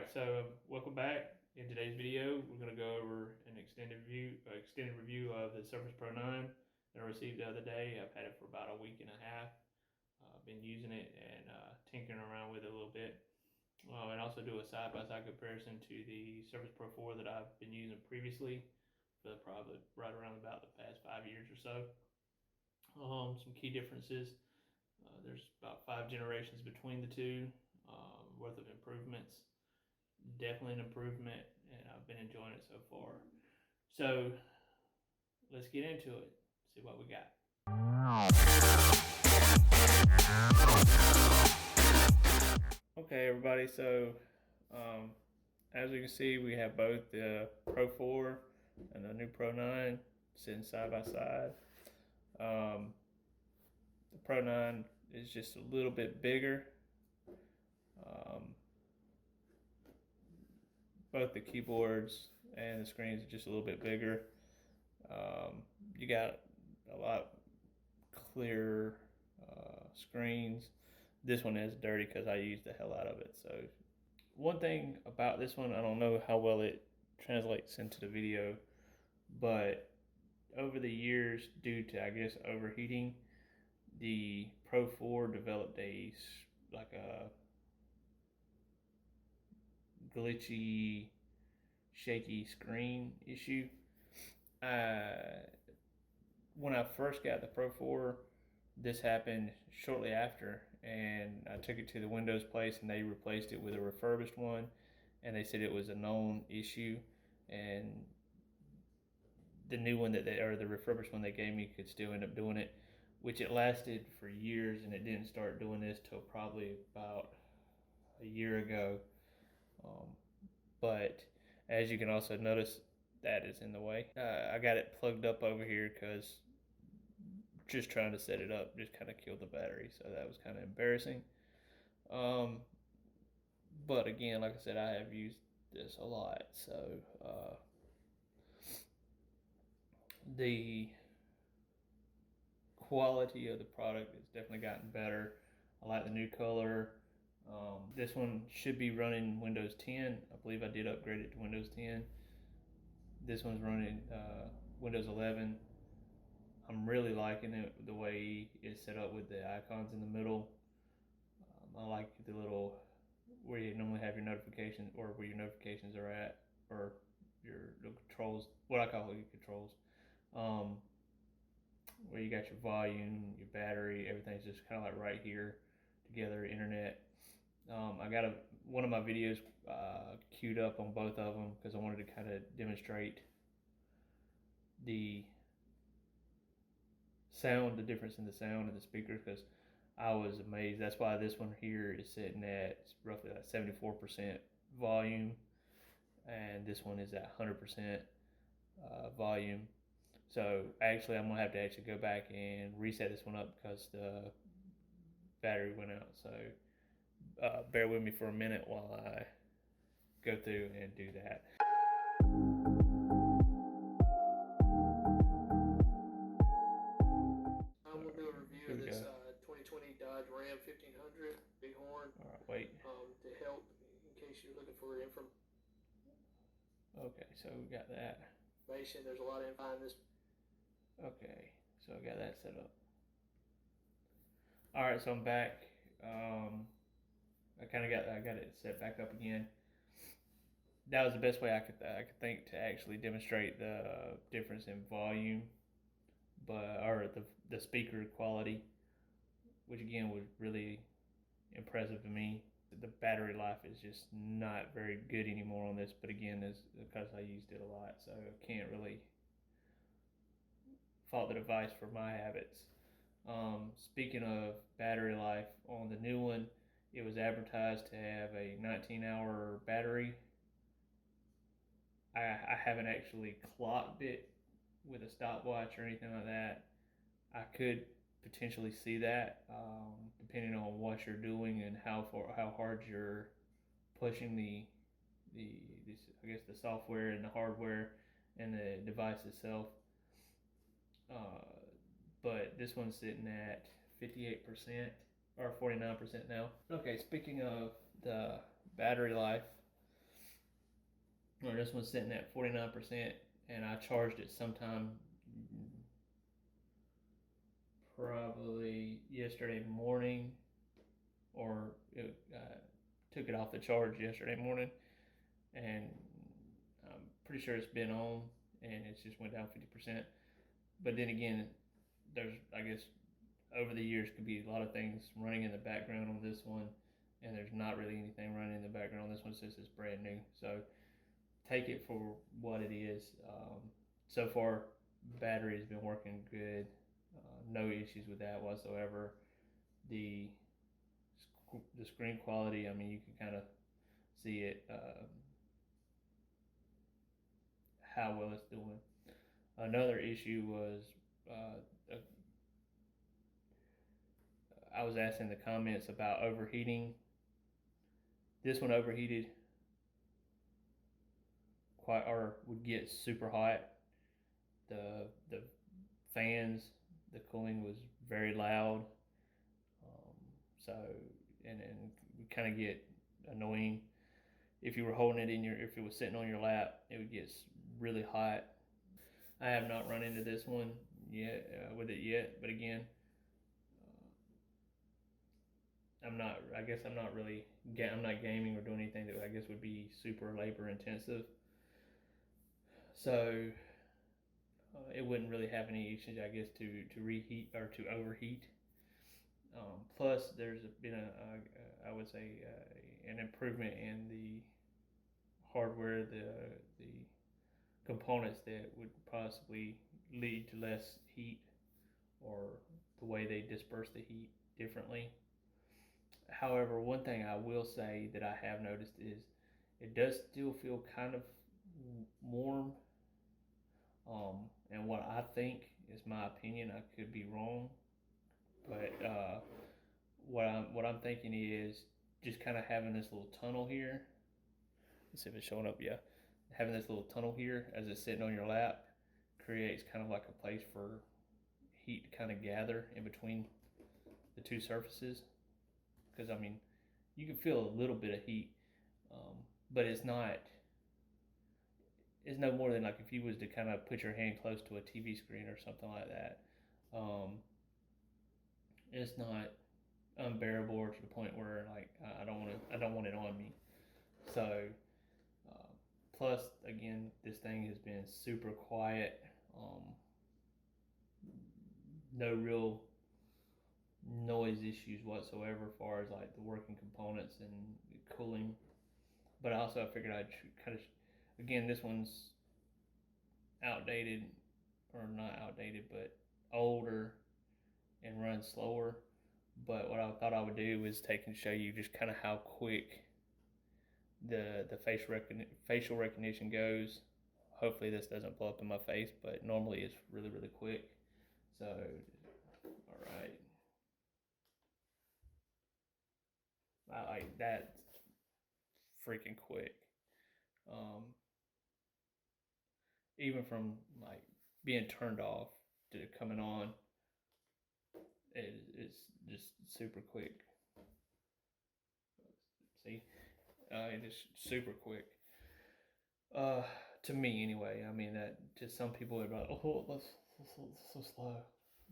Alright, so welcome back. In today's video, we're going to go over an extended review of the Surface Pro 9 that I received the other day. I've had it for about a week and a half. Been using it and tinkering around with it a little bit. And also do a side-by-side comparison to the Surface Pro 4 that I've been using previously for probably right around about the past 5 years or so. Some key differences. There's about 5 generations between the two worth of improvements. Definitely an improvement, and I've been enjoying it so far. So let's get into it, see what we got. Okay, everybody, so as you can see, we have both the Pro 4 and the new Pro 9 sitting side by side. The Pro 9 is just a little bit bigger. Both the keyboards and the screens are just a little bit bigger. You got a lot clearer screens. This one is dirty because I used the hell out of it. So one thing about this one, I don't know how well it translates into the video, but over the years, due to, I guess, overheating, the Pro 4 developed a glitchy, shaky screen issue. When I first got the Pro 4, this happened shortly after, and I took it to the Windows place and they replaced it with a refurbished one, and they said it was a known issue, and the new one the refurbished one they gave me could still end up doing it, which it lasted for years, and it didn't start doing this till probably about a year ago. But as you can also notice, that is in the way. I got it plugged up over here because just trying to set it up just kind of killed the battery, so that was kind of embarrassing. But again, like I said, I have used this a lot, so the quality of the product has definitely gotten better. I like the new color. This one should be running Windows 10. I believe I did upgrade it to Windows 10. This one's running Windows 11. I'm really liking it, the way it's set up with the icons in the middle. I like the little, where you normally have your notifications, or where your notifications are at, or your controls, what I call your controls. Where you got your volume, your battery, everything's just kind of like right here together, internet. I got one of my videos queued up on both of them because I wanted to kind of demonstrate the sound, the difference in the sound of the speakers, because I was amazed. That's why this one here is sitting at roughly like 74% volume, and this one is at 100% volume. So actually, I'm gonna have to actually go back and reset this one up because the battery went out. So bear with me for a minute while I go through and do that. We'll do a review of this 2020 Dodge Ram 1500 Bighorn. All right, wait. To help in case you're looking for information. Okay, so we got that. There's a lot of info in this. Okay, so I got that set up. All right, so I'm back. I got it set back up again. That was the best way I could think to actually demonstrate the difference in volume, or the speaker quality, which again was really impressive to me. The battery life is just not very good anymore on this, but again, it's because I used it a lot, so I can't really fault the device for my habits. Speaking of battery life, on the new one, it was advertised to have a 19-hour battery. I haven't actually clocked it with a stopwatch or anything like that. I could potentially see that, depending on what you're doing and how hard you're pushing I guess the software and the hardware and the device itself. But this one's sitting at 58% or 49% now. Okay, speaking of the battery life, or this one's sitting at 49%, and I charged it sometime probably yesterday morning, or took it off the charge yesterday morning, and I'm pretty sure it's been on, and it's just went down 50%. But then again, there's, I guess, over the years could be a lot of things running in the background on this one, and there's not really anything running in the background on this one since it's brand new. So take it for what it is. So far, battery has been working good. No issues with that whatsoever. The screen quality, I mean, you can kind of see it, how well it's doing. Another issue was I was asked in the comments about overheating. This one overheated quite, or would get super hot. The fans, the cooling was very loud. So and we kind of get annoying. If you were holding it if it was sitting on your lap, it would get really hot. I have not run into this one yet with it yet, but again, I'm not really, I'm not gaming or doing anything that I guess would be super labor intensive. So it wouldn't really have any issues, I guess, to reheat or to overheat. Plus, there's been I would say an improvement in the hardware, the components that would possibly lead to less heat, or the way they disperse the heat differently. However, one thing I will say that I have noticed is it does still feel kind of warm. And what I think is my opinion, I could be wrong, but what I'm thinking is just kind of having this little tunnel here. Let's see if it's showing up. Yeah, having this little tunnel here as it's sitting on your lap creates kind of like a place for heat to kind of gather in between the two surfaces. Because I mean, you can feel a little bit of heat, but it's not. It's no more than like if you was to kind of put your hand close to a TV screen or something like that. It's not unbearable or to the point where like I don't want it on me. So plus again, this thing has been super quiet. No real noise issues whatsoever as far as like the working components and cooling. But also I figured I'd kind of, again, this one's outdated, or not outdated, but older and runs slower. But what I thought I would do is take and show you just kind of how quick the facial recognition goes. Hopefully this doesn't blow up in my face, but normally it's really, really quick. So, all right. I like that freaking quick. Even from like being turned off to coming on, it's just super quick. See, it is super quick. To me anyway. I mean, that to some people they're like, oh, that's so slow,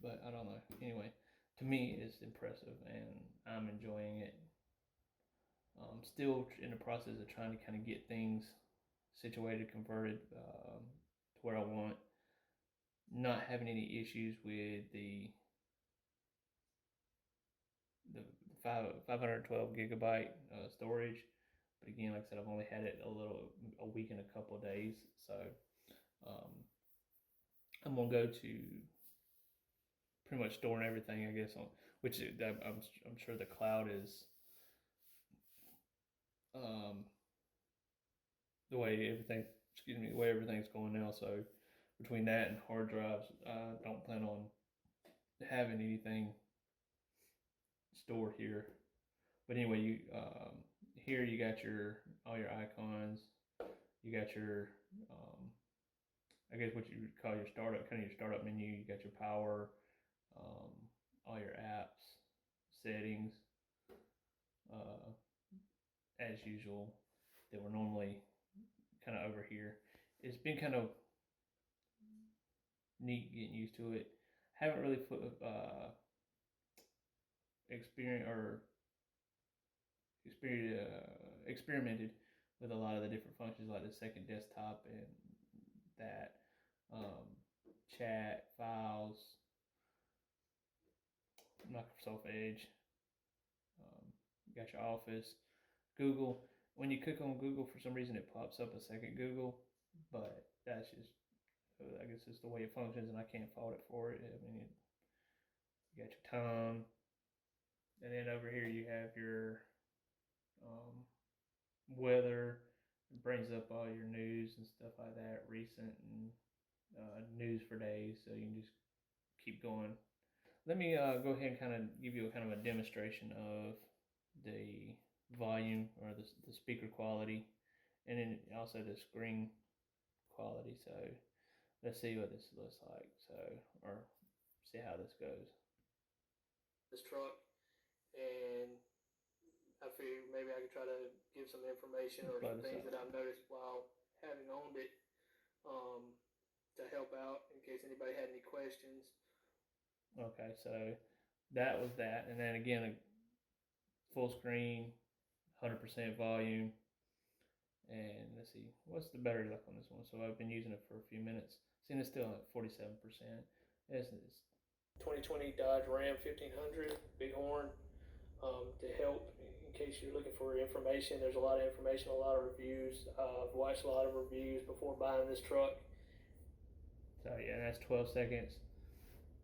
but I don't know. Anyway, to me it's impressive and I'm enjoying it. Still in the process of trying to kind of get things situated, converted to where I want. Not having any issues with the 512 gigabyte storage, but again, like I said, I've only had it a week and a couple of days, so I'm gonna go to pretty much storing everything, I guess, on which I'm sure the cloud is the way everything's going now. So between that and hard drives, I don't plan on having anything stored here. But anyway, here you got all your icons. You got your I guess what you would call your startup menu. You got your power, all your apps, settings, as usual, that were normally kind of over here. It's been kind of neat getting used to it. Haven't really experimented with a lot of the different functions, like the second desktop and that chat, files, Microsoft Edge. You got your Office, Google. When you click on Google, for some reason it pops up a second Google, but that's just, I guess it's the way it functions, and I can't fault it for it. I mean, you got your time, and then over here you have your weather. It brings up all your news and stuff like that, recent and news for days, so you can just keep going. Let me go ahead and kind of give you a kind of a demonstration of the volume or the speaker quality, and then also the screen quality. So let's see what this looks like. So, or see how this goes. This truck, and I figured maybe I could try to give some information or some things that I've noticed while having owned it, to help out in case anybody had any questions. Okay, so that was that, and then again, full screen, 100% volume, and let's see, what's the battery life on this one? So I've been using it for a few minutes. Seeing it's still at 47%. It's 2020 Dodge Ram 1500 Bighorn, to help in case you're looking for information. There's a lot of information, a lot of reviews. I've watched a lot of reviews before buying this truck. So yeah, and that's 12 seconds.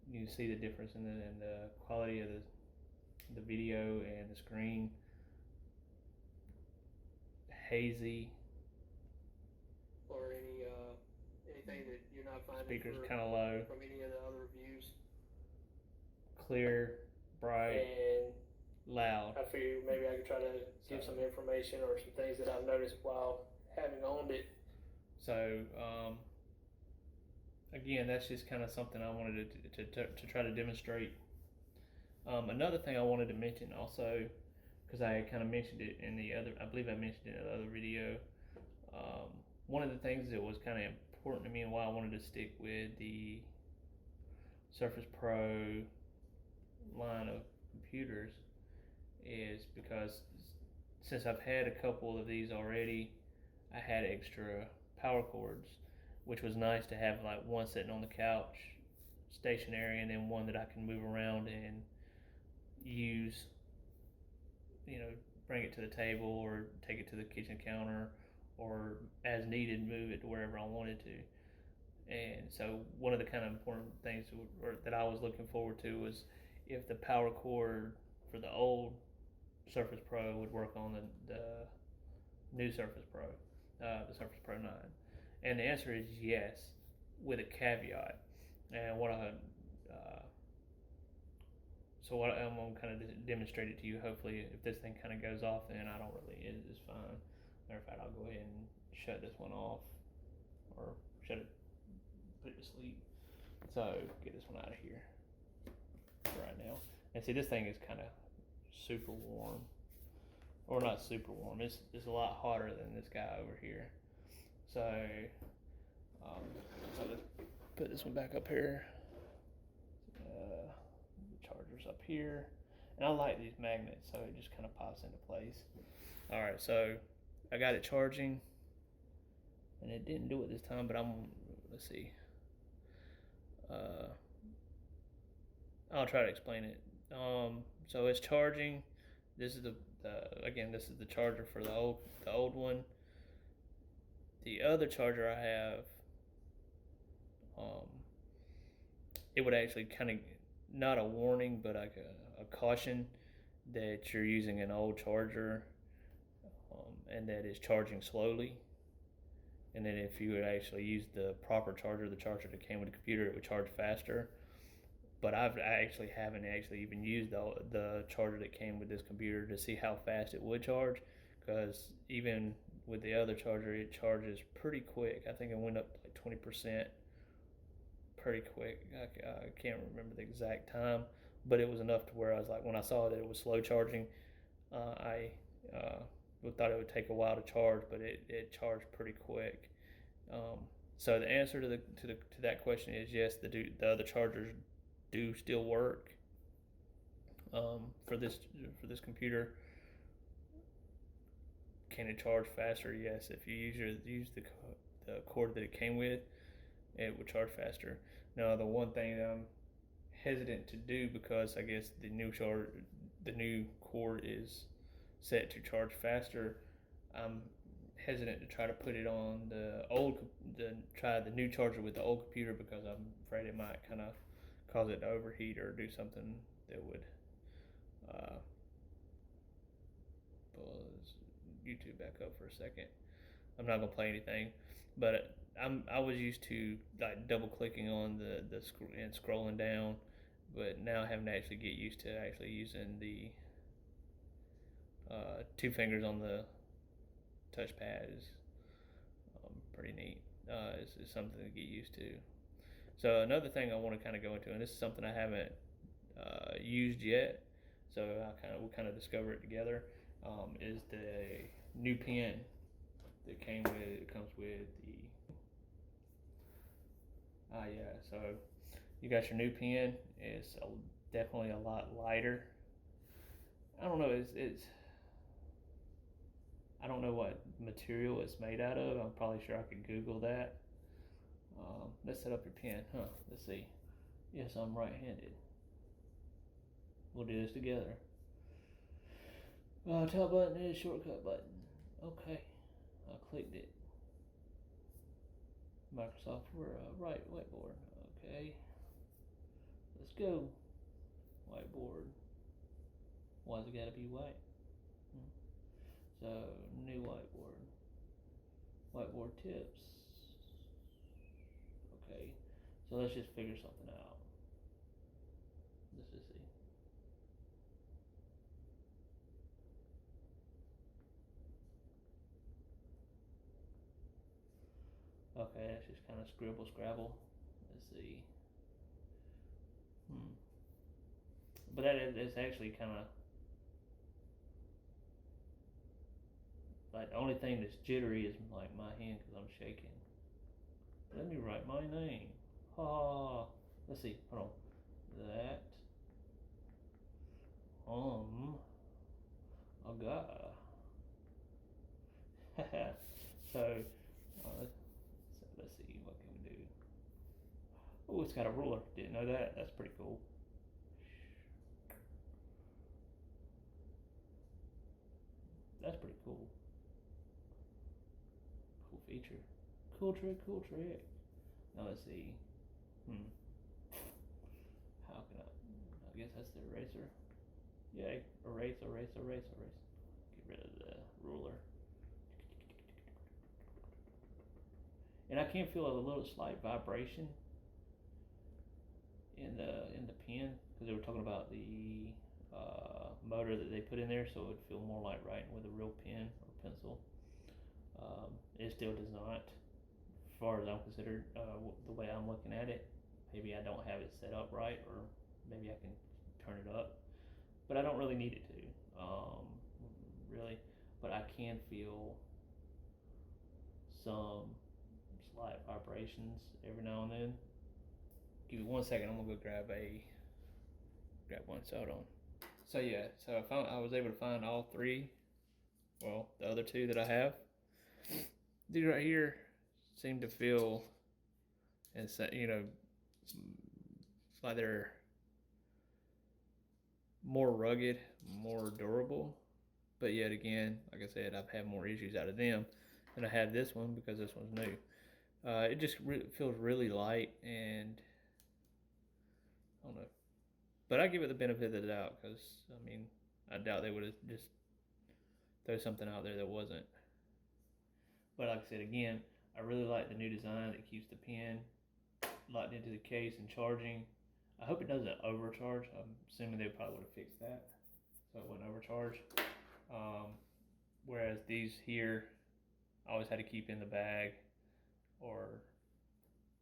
You can see the difference in the quality of the video and the screen. Hazy. Or anything that you're not finding. Speakers kind of low. From any of the other reviews. Clear, bright, and loud. I figured maybe I could try to give some information or some things that I've noticed while having owned it. So again, that's just kind of something I wanted to try to demonstrate. Another thing I wanted to mention also, because I kind of mentioned it in I believe I mentioned it in another video. One of the things that was kind of important to me and why I wanted to stick with the Surface Pro line of computers is because since I've had a couple of these already, I had extra power cords, which was nice to have, like one sitting on the couch stationary and then one that I can move around and use, bring it to the table or take it to the kitchen counter, or as needed move it to wherever I wanted to. And so one of the kind of important things that I was looking forward to was if the power cord for the old Surface Pro would work on the new Surface Pro, the Surface Pro 9. And the answer is yes, with a caveat. And what I'm going to kind of demonstrate it to you. Hopefully, if this thing kind of goes off, then I don't really, it's fine. Matter of fact, I'll go ahead and shut this one off, or put it to sleep. So get this one out of here right now. And see, this thing is kind of super warm, or not super warm. It's a lot hotter than this guy over here. So let's put this one back up here. The charger's up here, and I like these magnets, so it just kind of pops into place. All right, so I got it charging, and it didn't do it this time, but let's see. I'll try to explain it. So it's charging. This is this is the charger for the old one. The other charger I have, it would actually kind of, not a warning, but like a caution that you're using an old charger, and that is charging slowly. And then if you would actually use the proper charger, the charger that came with the computer, it would charge faster. But I actually haven't even used the charger that came with this computer to see how fast it would charge, because even with the other charger, it charges pretty quick. I think it went up to like 20% pretty quick. I can't remember the exact time, but it was enough to where I was like, when I saw that it was slow charging, I we thought it would take a while to charge, but it charged pretty quick. So the answer to that question is yes. The other chargers do still work for this computer. Can it charge faster? Yes. If you use the cord that it came with, it would charge faster. Now the one thing that I'm hesitant to do, because I guess the new cord is set to charge faster, I'm hesitant to try to put it on the new charger with the old computer, because I'm afraid it might kind of cause it to overheat or do something that would pull YouTube back up for a second. I'm not gonna play anything, but I was used to like double clicking on and scrolling down, but now having to actually get used to actually using the two fingers on the touchpad is pretty neat. It's something to get used to. So another thing I want to kind of go into, and this is something I haven't used yet, so we kind of discover it together, is the new pen that comes with the so you got your new pen. It's definitely a lot lighter. I don't know, I don't know what material it's made out of. I'm probably sure I could Google that. Let's set up your pen. Let's see. Yes, I'm right-handed. We'll do this together. Top button is shortcut button. Okay, I clicked it. Microsoft right whiteboard. Okay, let's go. Whiteboard. Why's it gotta be white? So new whiteboard. Whiteboard tips. Okay, so let's just figure something out. Let's just see. Okay, that's just kind of scrabble. Let's see. But it's actually kind of like the only thing that's jittery is like my hand, because I'm shaking. Let me write my name. Let's see. Hold on. That a guy. So let's see, what can we do? Oh, it's got a ruler. Didn't know that. That's pretty cool. That's pretty cool. Cool feature. Cool trick. Now let's see. How can I guess that's the eraser. Yay. Erase. Get rid of the ruler. And I can feel a little slight vibration in the pen, because they were talking about the motor that they put in there, so it would feel more like writing with a real pen or pencil. It still does not, as far as I'm considered, the way I'm looking at it. Maybe I don't have it set up right, or maybe I can turn it up, but I don't really need it to, really. But I can feel some slight vibrations every now and then. Give me 1 second. I'm gonna go grab one. So hold on. So yeah, so I was able to find all three. Well, the other two that I have. These right here seem to feel, like they're more rugged, more durable. But yet again, like I said, I've had more issues out of them than I have this one, because this one's new. It just feels really light, and I don't know. But I give it the benefit of the doubt, because, I doubt they would have just throw something out there that wasn't. But like I said, again, I really like the new design that keeps the pen locked into the case and charging. I hope it doesn't overcharge. I'm assuming they probably would have fixed that, so it wouldn't overcharge. Whereas these here, I always had to keep in the bag, or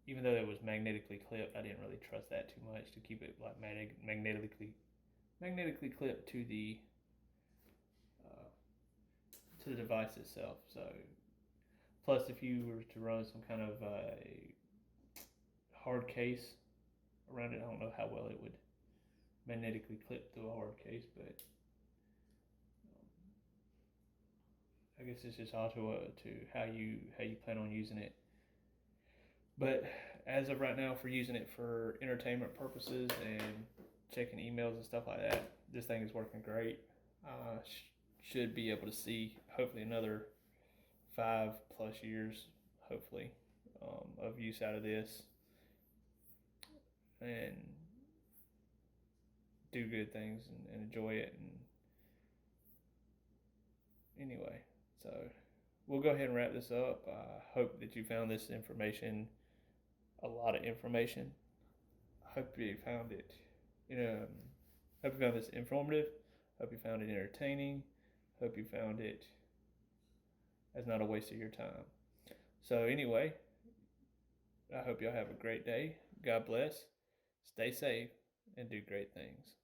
even though it was magnetically clipped, I didn't really trust that too much to keep it like magnetically clipped to the to the device itself. So, plus if you were to run some kind of hard case around it, I don't know how well it would magnetically clip through a hard case, but I guess it's just auto to how you plan on using it. But as of right now, for using it for entertainment purposes and checking emails and stuff like that, this thing is working great. Should be able to see hopefully another 5+ years, hopefully, of use out of this, and do good things and enjoy it. And anyway, so we'll go ahead and wrap this up. I hope that you found this information a lot of information. I hope you found it, hope you found this informative. Hope you found it entertaining. Hope you found it as not a waste of your time. So anyway, I hope y'all have a great day. God bless. Stay safe and do great things.